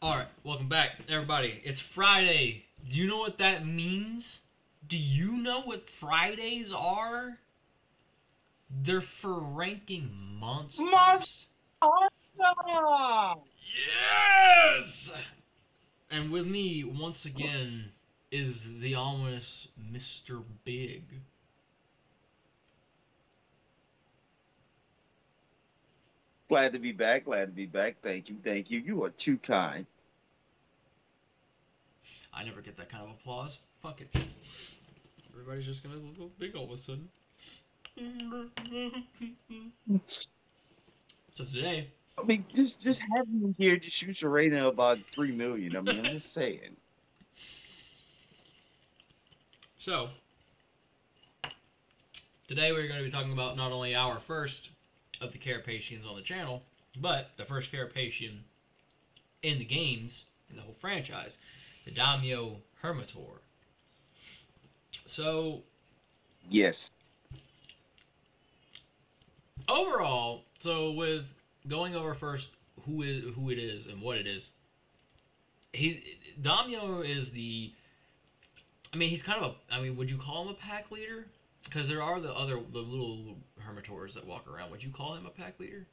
Alright, welcome back, everybody. It's Friday. Do you know what that means? Do you know what Fridays are? They're for ranking Monster! monsters. Yes! And with me, once again, is the ominous Mr. Big. Glad to be back. Glad to be back. Thank you. Thank you. You are too kind. I never get that kind of applause. Fuck it. Everybody's just gonna go big all of a sudden. So today, I mean, just having you here just shoots a rating of about 3 million. I mean, I'm just saying. so today we're going to be talking about not only our first of the Carapaceons on the channel, but the first Carapaceon in the games, in the whole franchise, the Daimyo Hermitaur. So, Yes. overall, with going over first who it is and what it is, Daimyo is the. I mean, he's kind of a. I mean, would you call him a pack leader? Because there are the little Hermitaurs that walk around. Would you call him a pack leader?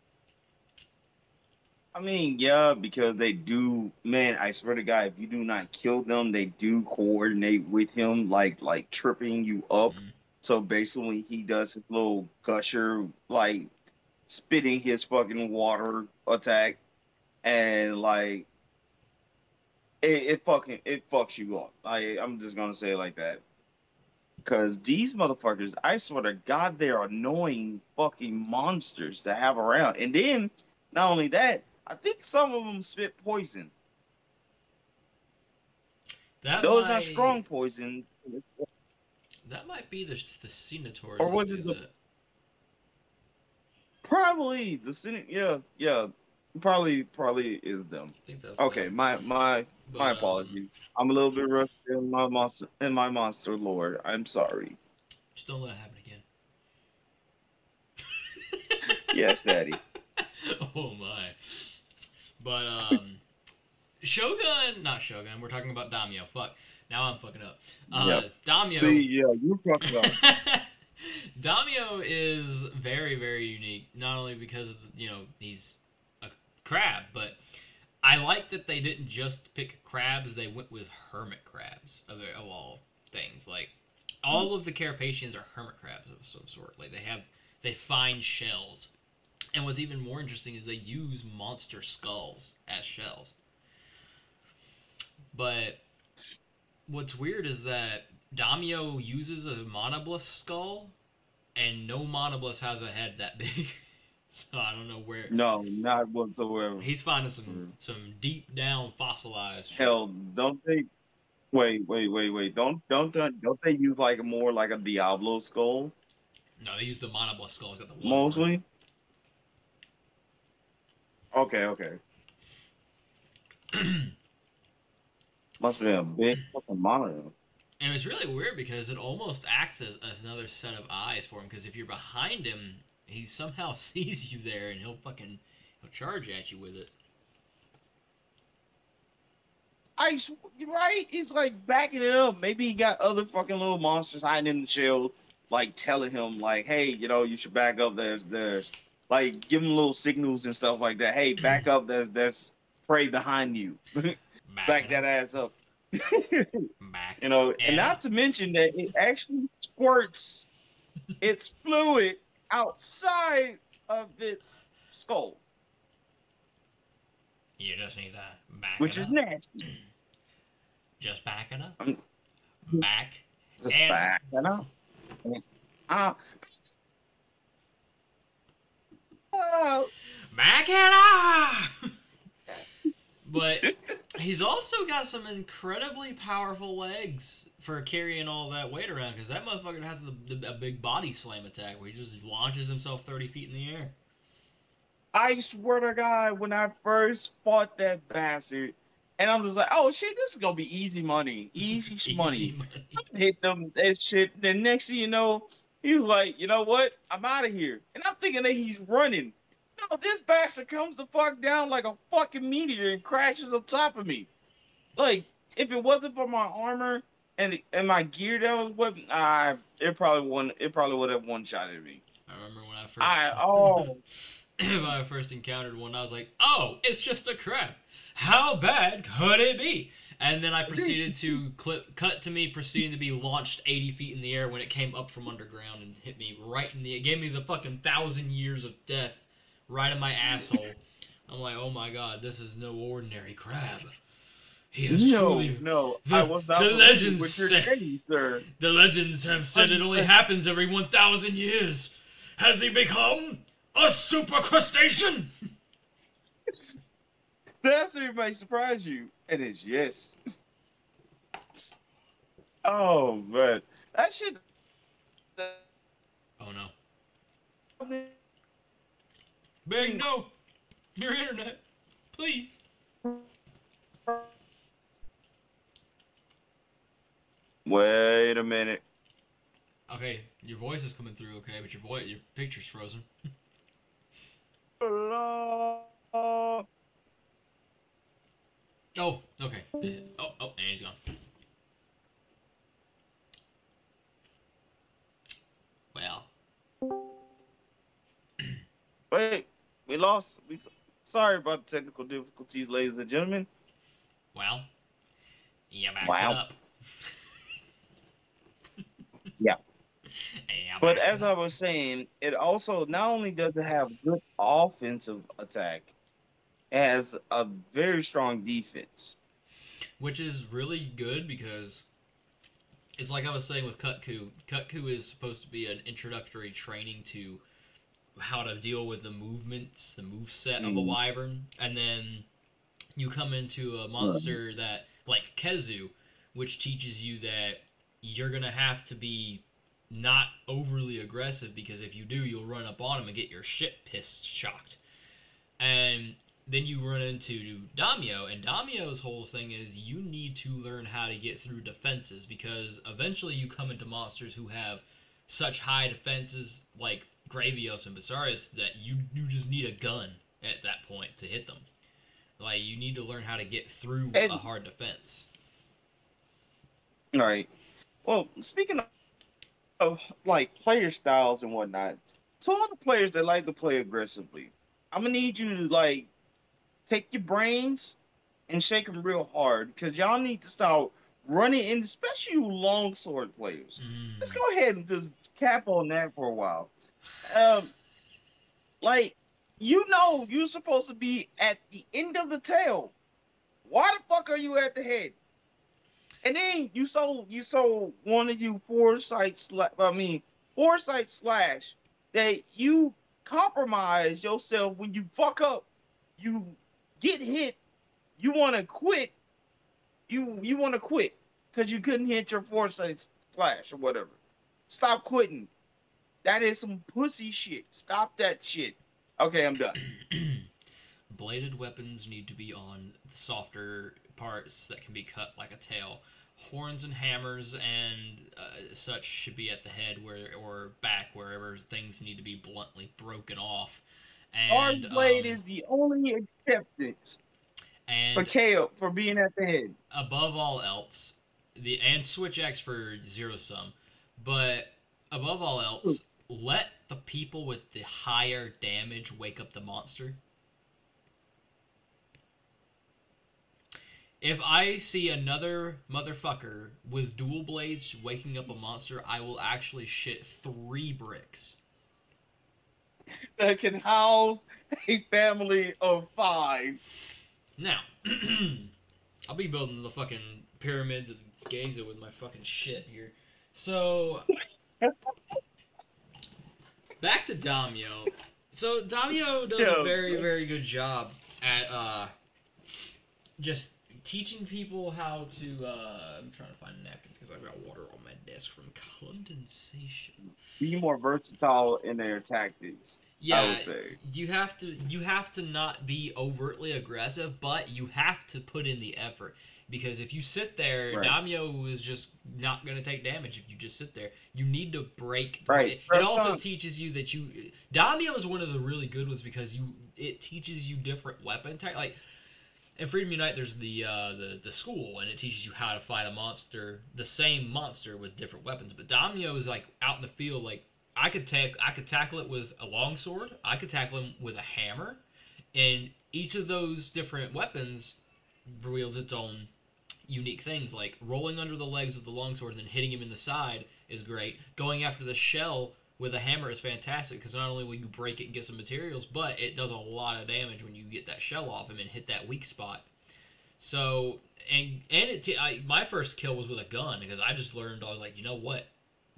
I mean, yeah, because they do. Man, I swear to God, if you do not kill them, they do coordinate with him, like tripping you up. Mm. So basically, he does his little gusher, like spitting his fucking water attack, and like it fucks you up. I'm just gonna say it like that. Cause these motherfuckers, I swear to God, they're annoying fucking monsters to have around. And then, not only that, I think some of them spit poison. That Though it's not might strong poison, that might be the Cenotors or that was do it the that. probably the Senate? Yeah, yeah, probably is them. I think that's Okay, them. my But apologies. I'm a little bit rusty in my monster lord. I'm sorry. just don't let it happen again. Yes, Daddy. Oh my. But Shogun, not Shogun. We're talking about Daimyo. Fuck. Now I'm fucking up. Yeah. Daimyo. See, yeah, you fucked up. Daimyo is very, very unique. Not only because of he's a crab, but I like that they didn't just pick crabs. They went with hermit crabs of all things. Like all of the Carapaceans are hermit crabs of some sort. Like they find shells. And what's even more interesting is they use monster skulls as shells. But what's weird is that Daimyo uses a monoblus skull, and no monoblus has a head that big. So I don't know where No, not whatsoever. he's finding some deep down fossilized shit. Hell, don't they? Wait. Don't they use like more like a Diablo skull No, they use the monoblus skull. It's got the one horn. mostly? Okay. Must be a big fucking monitor. And it's really weird because it almost acts as another set of eyes for him. Because if you're behind him, he somehow sees you there, and he'll charge at you with it. You're right? He's like backing it up. Maybe he got other fucking little monsters hiding in the shell, like telling him, like, hey, you should back up. There's like give him little signals and stuff like that. Hey, back up. There's prey behind you. Back Back it that up. ass up. Back And it not up. to mention that it actually squirts its fluid outside of its skull, You just need to back which it is up. nasty. Just back it up. I'm Back just it up. backing up. Ah, oh, Back it up! But he's also got some incredibly powerful legs for carrying all that weight around, because that motherfucker has a big body slam attack where he just launches himself 30 feet in the air. I swear to God, when I first fought that bastard, and I'm just like, oh shit, this is gonna be easy money, easy Easy money. money. Hit them that shit. The next thing you know, he was like, you know what? I'm out of here. And I'm thinking that he's running. No, this bastard comes the fuck down like a fucking meteor and crashes on top of me. Like, if it wasn't for my armor and my gear that was with, it probably wouldn't. It probably would have one shot at me. I remember when I I first oh when I first encountered one, I was like, "Oh, it's just a crab. How bad could it be?" And then I proceeded to cut to me proceeding to be launched 80 feet in the air when it came up from underground and hit me right in the. It gave me the fucking 1,000 years of death right in my asshole. I'm like, "Oh my god, this is no ordinary crab." He is truly. no. The, I was not the legends with your say, name, sir. The legends have said it only happens every 1,000 years. Has he become a super crustacean? The answer may surprise you, and it's yes. Oh man, that shit. Oh no. Bang, no! Your internet. Please. Wait a minute. Okay, your voice is coming through okay, but your picture's frozen. Oh, okay. Oh, and he's gone. Well. Wait, we lost. Sorry about the technical difficulties, ladies and gentlemen. Well. You backed Wow. it up. Yeah. Yeah, But as I was saying, it also not only does it have good offensive attack, it has a very strong defense. which is really good because it's like I was saying with Kutku. Kutku is supposed to be an introductory training to how to deal with the movements, the moveset of a wyvern, and then you come into a monster that, like Kezu, which teaches you that you're gonna have to be not overly aggressive because if you do, you'll run up on him and get your shit pissed shocked. And then you run into Daimyo, and Daimyo's whole thing is you need to learn how to get through defenses because eventually you come into monsters who have such high defenses like Gravios and Basarius that you just need a gun at that point to hit them. Like, you need to learn how to get through a hard defense. All right. Well, speaking of like player styles and whatnot, to all the players that like to play aggressively, I'm gonna need you to like take your brains and shake them real hard because y'all need to start running, and especially you longsword players. Let's go ahead and just cap on that for a while. Like, you know, you're supposed to be at the end of the tail. Why the fuck are you at the head? And then you sold one of you foresight slash that you compromise yourself when you fuck up, you get hit, you want to quit, you want to quit because you couldn't hit your foresight slash or whatever. Stop quitting. That is some pussy shit. Stop that shit. Okay, I'm done. Bladed weapons need to be on the softer parts that can be cut like a tail. Horns and hammers and such should be at the head or back, wherever things need to be bluntly broken off. And Hard blade is the only acceptance for KO for being at the head. Above all else, and switch X for zero sum, but above all else, let the people with the higher damage wake up the monster. If I see another motherfucker with dual blades waking up a monster, I will actually shit 3 bricks. That can house a family of 5. Now, I'll be building the fucking pyramids of Giza with my fucking shit here. So, back to Daimyo. So, Daimyo does a very, very good job at just teaching people how to, I'm trying to find napkins because I've got water on my desk from condensation. Be more versatile in their tactics. I Yeah, would say. you have to not be overtly aggressive, but you have to put in the effort. Because if you sit there, Right. Daimyo is just not going to take damage if you just sit there. You need to break. Right. It Press also on. teaches you that Daimyo is one of the really good ones because it teaches you different weapon type. Like in Freedom Unite, there's the school, and it teaches you how to fight a monster, the same monster with different weapons. But Daimyo is like out in the field, like I could tackle it with a longsword. I could tackle him with a hammer, and each of those different weapons wields its own unique things. Like rolling under the legs with the longsword and then hitting him in the side is great. Going after the shell with a hammer is fantastic because not only will you break it and get some materials, but it does a lot of damage when you get that shell off him and hit that weak spot. So my first kill was with a gun because I just learned. I was like, you know what,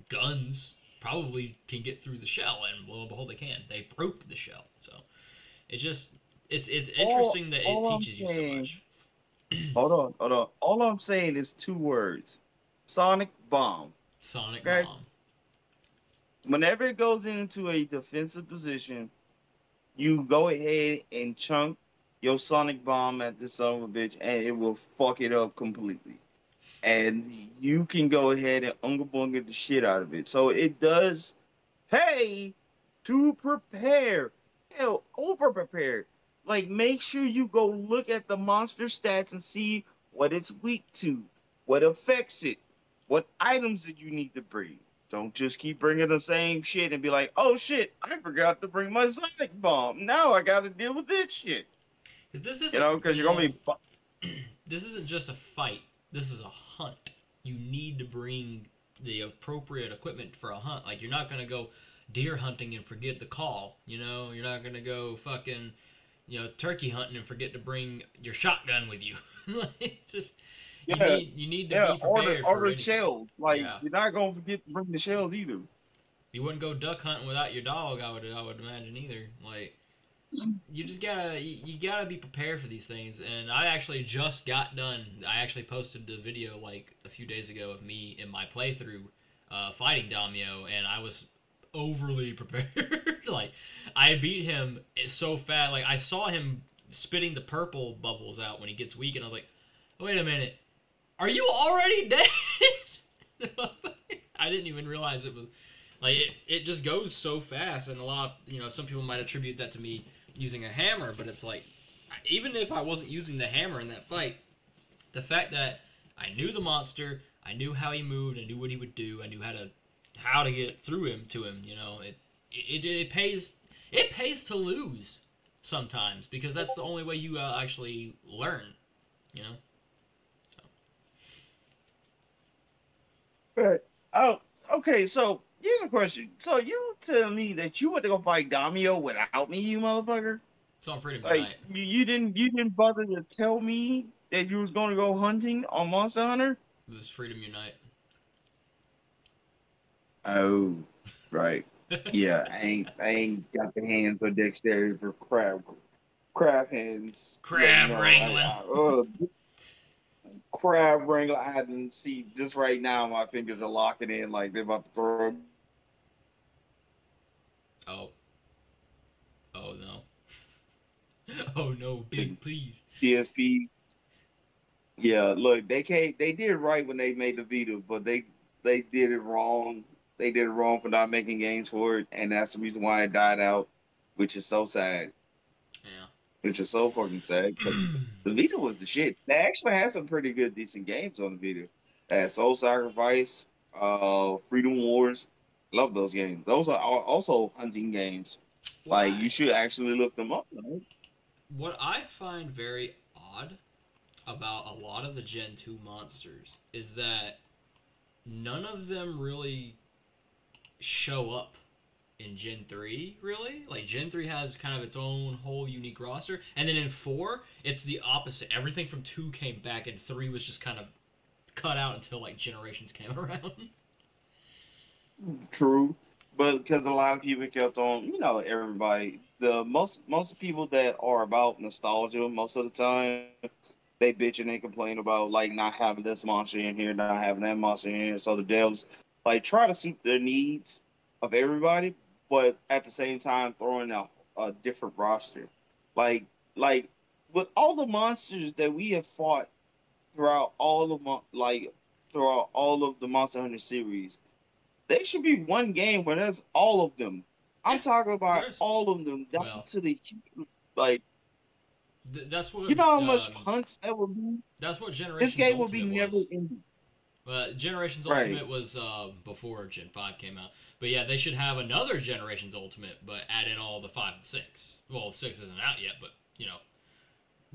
guns probably can get through the shell, and lo and behold, they can. They broke the shell. So it's just it's interesting that it All I'm teaches you so saying, much. hold on. All I'm saying is two words: sonic bomb. Sonic Okay. bomb. Whenever it goes into a defensive position, you go ahead and chunk your sonic bomb at this son of a bitch, and it will fuck it up completely. And you can go ahead and unga bunga the shit out of it. So it does pay to prepare. Hell, over prepared. Like, make sure you go look at the monster stats and see what it's weak to, what affects it, what items that you need to bring. Don't just keep bringing the same shit and be like, oh shit, I forgot to bring my sonic bomb. Now I got to deal with this shit. Because this You isn't, know, because you're going to be. this isn't just a fight. This is a hunt. You need to bring the appropriate equipment for a hunt. Like you're not gonna go deer hunting and forget the call. You know, you're not gonna go fucking, turkey hunting and forget to bring your shotgun with you. Like, just Yeah, you need to yeah, be prepared for order anything. shells. Like, Yeah, you're not going to forget to bring the shells either. you wouldn't go duck hunting without your dog. I would imagine either. Like you just gotta you gotta be prepared for these things. And I actually just got done. I actually posted the video like a few days ago of me in my playthrough fighting Daimyo, and I was overly prepared. Like I beat him so fast. Like I saw him spitting the purple bubbles out when he gets weak, and I was like, wait a minute, are you already dead? I didn't even realize it was like it just goes so fast, and a lot of some people might attribute that to me using a hammer, but it's like even if I wasn't using the hammer in that fight, the fact that I knew the monster, I knew how he moved, I knew what he would do, I knew how to get through him to him. It pays to lose sometimes because that's the only way you actually learn. You know. Right. Oh, okay. So here's a question. So you tell me that you went to go fight Daimyo without me, you motherfucker? It's on Freedom Like Unite. you didn't bother to tell me that you was going to go hunting on Monster Hunter? It was Freedom Unite. Oh, right. Yeah, I ain't got the hands or dexterity for crab hands. Yeah, Crab wrangling. Crab wrangler. I didn't see just right now. My fingers are locking in like they're about to throw. Oh. Oh no. Oh no, big please. PSP. Yeah, look, they did right when they made the Vita, but they did it wrong. They did it wrong for not making games for it, and that's the reason why it died out, which is so sad. Yeah. Which is so fucking sad. The Vita was the shit. They actually had some pretty good, decent games on the Vita. Soul Sacrifice, Freedom Wars. Love those games. Those are also hunting games. What Like you I should actually look them up. Right? what I find very odd about a lot of the Gen 2 monsters is that none of them really show up in Gen 3, really. Like, Gen 3 has kind of its own whole unique roster. And then in 4, it's the opposite. Everything from 2 came back, and 3 was just kind of cut out until, like, Generations came around. True, but because a lot of people kept on, everybody. The most people that are about nostalgia, most of the time, they bitch and they complain about like not having this monster in here, not having that monster in here. So the devs like try to suit their needs of everybody, but at the same time throwing out a different roster. Like like with all the monsters that we have fought throughout all of throughout all of the Monster Hunter series, they should be one game where that's all of them. I'm Yeah, talking there about is. all of them down Well, to the like that's what you know how much hunts that would be. This Generations game would be Ultimate never was. ending. Generations Right, Ultimate was before Gen 5 came out. But yeah, they should have another Generations Ultimate, but add in all the 5 and 6. Well, 6 isn't out yet, but,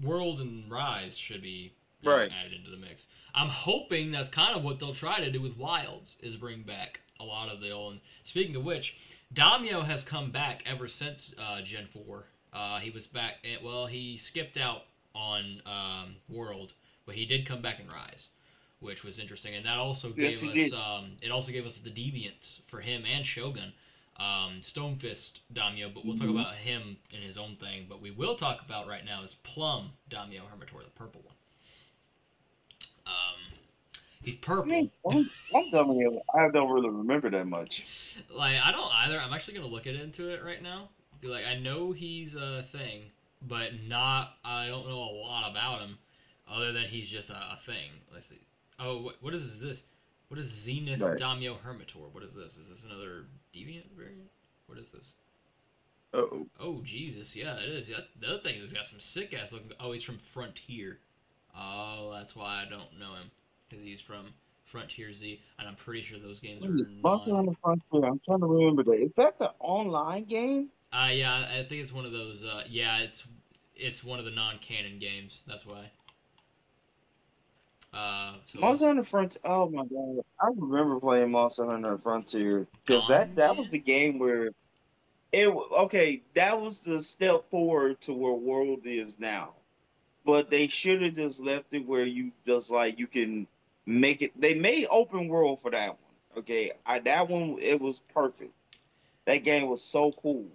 World and Rise should be, right. added into the mix. I'm hoping that's kind of what they'll try to do with Wilds, is bring back a lot of the old. Speaking of which, Daimyo has come back ever since Gen 4. He was back, he skipped out on World, but he did come back in Rise, which was interesting, and that also Yes, gave he us did. it also gave us the deviants for him and Shogun, Stonefist Daimyo, but we'll talk Mm-hmm. about him in his own thing. But we will talk about right now is Plum Daimyo Hermitaur, the purple one. He's I mean, purple. I'm telling you, I don't really remember that much. Like I don't either. I'm actually gonna look into it right now. Be like, I know he's a thing, but not. I don't know a lot about him, other than he's just a thing. Let's see. Oh, what is this? What is Zenith Right. Daimyo Hermitaur? What is this? Is this another deviant variant? What is this? Uh-oh. Oh Jesus, yeah, it is. Yeah, the other thing is got some sick ass looking. Oh, he's from Frontier. Oh, that's why I don't know him, because he's from Frontier Z, and I'm pretty sure those games are Monster non. on the Frontier. I'm trying to remember that. Is that the online game? Yeah, I think it's one of those. Yeah, it's one of the non-canon games. That's why. So Monster let's Hunter Frontier. Oh my god, I remember playing Monster Hunter Frontier because that was Gongen. the game where okay, that was the step forward to where World is now. But they should have just left it where you just like you can make it. They made open world for that one. Okay, that one it was perfect. That game was so cool.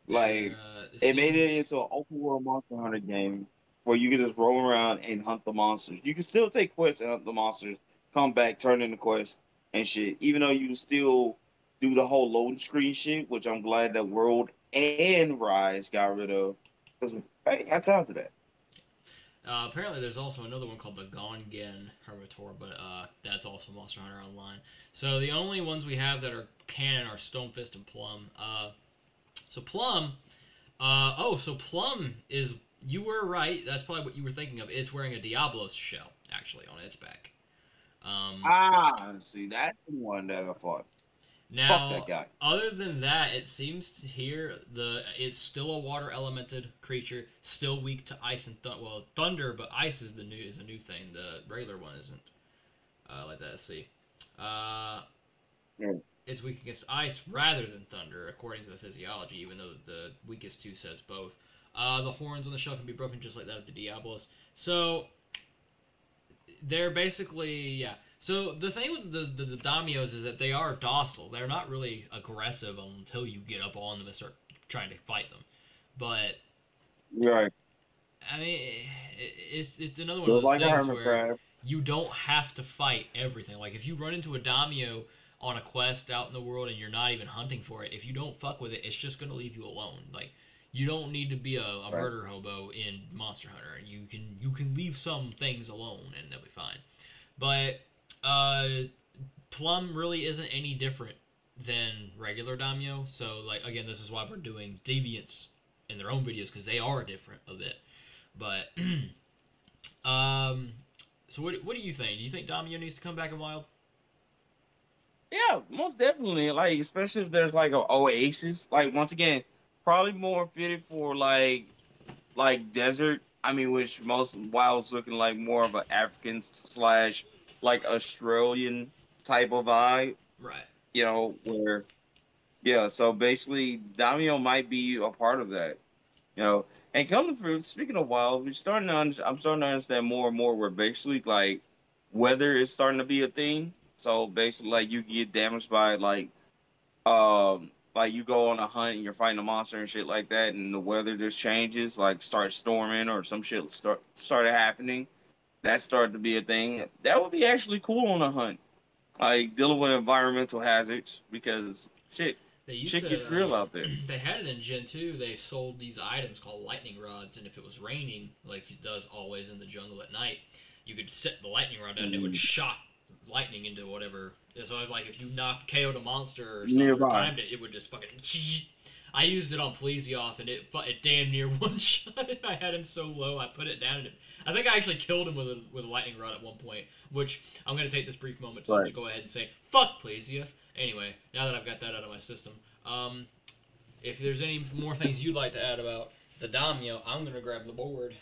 There, Like it it made it seems. into an open world Monster Hunter game where you could just roll around and hunt the monsters. You can still take quests and hunt the monsters, come back, turn in the quest and shit. Even though you still do the whole loading screen shit, which I'm glad that World and Rise got rid of. Because I ain't got time for that. Apparently, there's also another one called the Gongen Hermitaur, but that's also Monster Hunter Online. So the only ones we have that are canon are Stonefist and Plum. So Plum. So Plum is. You were right. That's probably what you were thinking of. It's wearing a Diablos shell, actually, on its back. Um, Ah, see, that's the one that I fought. Fuck that Now, guy. other than that, it seems to here it's still a water elemented creature, still weak to ice and thunder, but ice is a new thing. The regular one isn't. Like that. Let's see. Uh, Yeah. it's weak against ice rather than thunder, according to the physiology. Even though the weakest two says both. The horns on the shell can be broken just like that of the Diablos. So they're basically, yeah. So the thing with the Daimyos is that they are docile. They're not really aggressive until you get up on them and start trying to fight them. But Right. I mean, it's another one of Just those like a things hermit where crab. you don't have to fight everything. Like if you run into a Daimyo on a quest out in the world and you're not even hunting for it, if you don't fuck with it, it's just gonna leave you alone. Like you don't need to be a Right. murder hobo in Monster Hunter, and you can leave some things alone and they'll be fine. But uh, Plum really isn't any different than regular Daimyo. So like again, this is why we're doing deviants in their own videos because they are different a bit. But um, so what do you think? Do you think Daimyo needs to come back in Wild? Yeah, most definitely. Like, especially if there's like a oasis. Like, once again, probably more fitted for like desert. I mean, which most Wild's looking like more of an African slash like Australian type of vibe. Right. Where yeah. So basically, Damio might be a part of that. You know, and coming from speaking of Wild, I'm starting to understand more and more where basically like weather is starting to be a thing. So basically, like you get damaged by like you go on a hunt and you're fighting a monster and shit like that, and the weather just changes, like start storming or some shit started happening. That started to be a thing. That would be actually cool on a hunt, like dealing with environmental hazards because shit. They used Shit to. gets real out there. They had it in Gen 2. They sold these items called lightning rods, and if it was raining, like it does always in the jungle at night, you could set the lightning rod down, and it would shock lightning into whatever. So like if you knocked KO'd a monster or something, or timed it, it would just fucking. I used it on Plesioth, and it damn near one shot it. I had him so low, I put it down, and I think I actually killed him with a lightning rod at one point. Which I'm gonna take this brief moment to go ahead and say, fuck Plesioth. Anyway, now that I've got that out of my system, if there's any more things you'd like to add about the Daimyo, I'm gonna grab the board.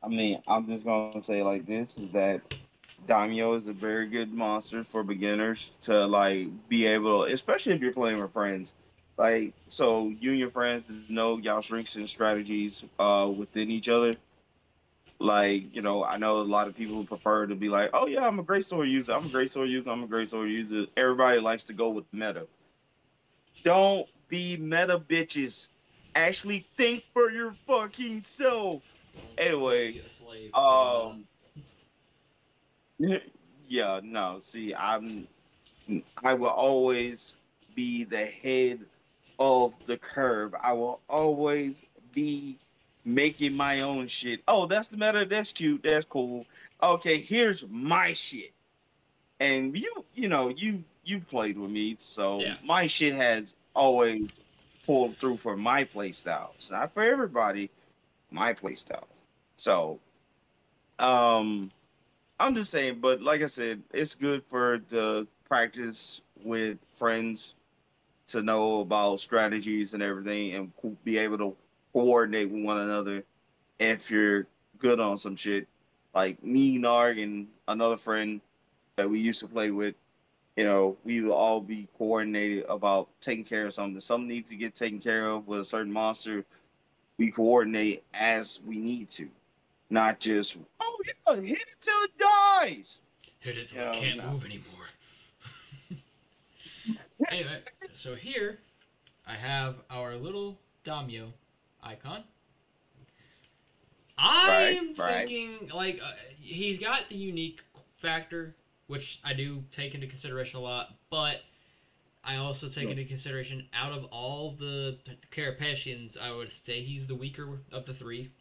I mean, I'm just gonna say like this is that Daimyo is a very good monster for beginners to like be able to, especially if you're playing with friends. Like, so you and your friends know y'all strengths and strategies within each other. Like, you know, I know a lot of people prefer to be like, oh yeah, I'm a great sword user. I'm a great sword user. I'm a great sword user. Everybody likes to go with meta. Don't be meta bitches. Actually think for your fucking self. Anyway, yeah, no, see, I will always be the head of the curve. I will always be making my own shit. Oh, that's the meta. That's cute. That's cool. Okay, here's my shit. And you've played with me, so my shit has always pulled through for my playstyles. Not for everybody, my playstyle. So, I'm just saying, but like I said, it's good for the practice with friends to know about strategies and everything and be able to coordinate with one another if you're good on some shit. Like me, Narg, and another friend that we used to play with, you know, we will all be coordinated about taking care of something. Something needs to get taken care of with a certain monster. We coordinate as we need to, not just, oh yeah, hit it till it dies. Hit it till it can't move anymore. Anyway, so here I have our little Daimyo icon. I'm thinking, like, he's got the unique factor, which I do take into consideration a lot, but I also take into consideration, out of all the Carapaceons, I would say he's the weaker of the three.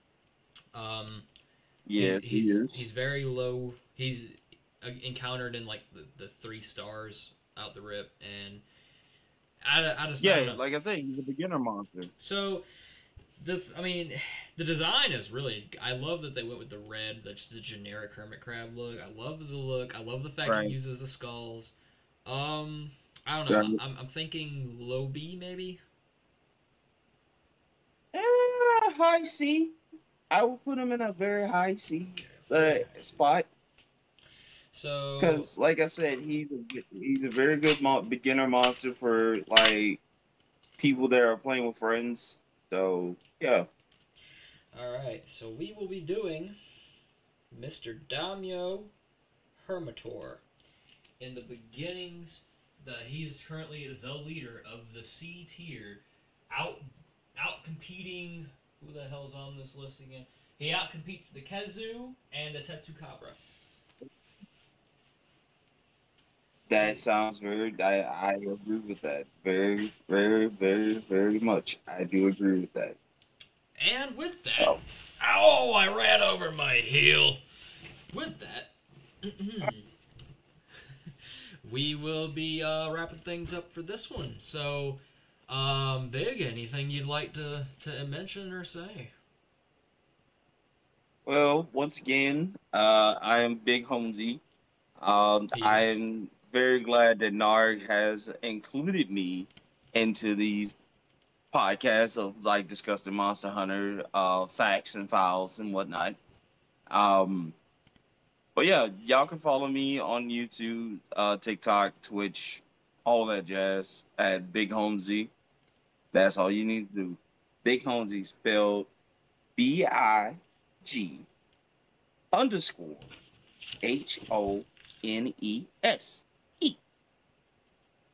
He's very low. He's encountered in, like, the 3 stars out the rip, and I just don't know. Like I said, he's a beginner monster. So, the design is really. I love that they went with the red, that's the generic hermit crab look. I love the look. I love the fact he uses the skulls. I don't know. I'm thinking low B maybe. High C. I will put him in a very high C spot. So, because like I said, he's a very good beginner monster for like people that are playing with friends. So yeah. All right, so we will be doing Mr. Daimyo Hermitaur. In the beginnings, he is currently the leader of the C tier, out competing. Who the hell's on this list again? He outcompetes the Kezu and the Tetsukabra. That sounds very. I agree with that. Very, very, very, very much. I do agree with that. And with that, ow! I ran over my heel. With that, we will be wrapping things up for this one. So, Big, anything you'd like to mention or say? Well, once again, I am Big Homesy. I'm very glad that Narg has included me into these podcasts of like discussing Monster Hunter, facts and files and whatnot. But yeah, y'all can follow me on YouTube, TikTok, Twitch, all that jazz at Big Homesy. That's all you need to do. Big Homesy spelled BIG_HONES.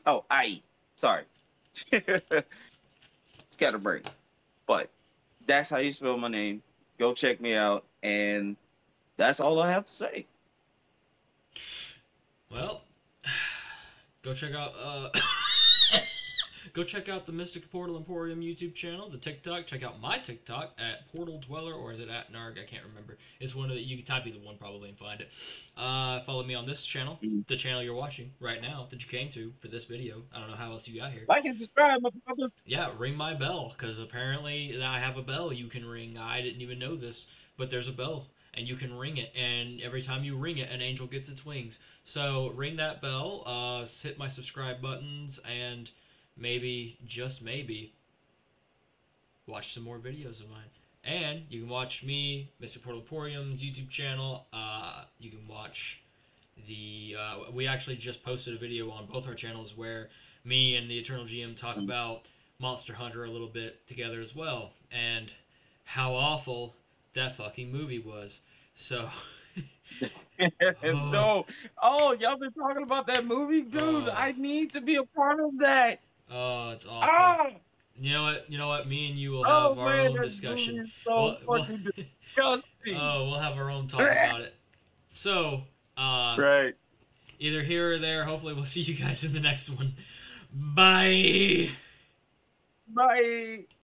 Oh, IE. Sorry. It's got a break. But that's how you spell my name. Go check me out. And that's all I have to say. Well, go check out Go check out the Mystic Portal Emporium YouTube channel, the TikTok. Check out my TikTok at Portal Dweller, or is it at Narg? I can't remember. It's one of the, you can type either one probably and find it. Follow me on this channel, the channel you're watching right now that you came to for this video. I don't know how else you got here. Like and subscribe, motherfucker. Yeah, ring my bell, because apparently I have a bell you can ring. I didn't even know this, but there's a bell, and you can ring it, and every time you ring it, an angel gets its wings. So ring that bell, hit my subscribe buttons, and maybe, just maybe, watch some more videos of mine. And you can watch me, Mr. Portal Emporium's YouTube channel. You can watch the... we actually just posted a video on both our channels where me and the Eternal GM talk about Monster Hunter a little bit together as well. And how awful that fucking movie was. So... No. Oh, y'all been talking about that movie? Dude, I need to be a part of that. Oh, it's awful. Ah! You know what? Me and you will have our own discussion. So fucking disgusting. Oh, we'll have our own talk about it. So, right. Either here or there. Hopefully, we'll see you guys in the next one. Bye. Bye.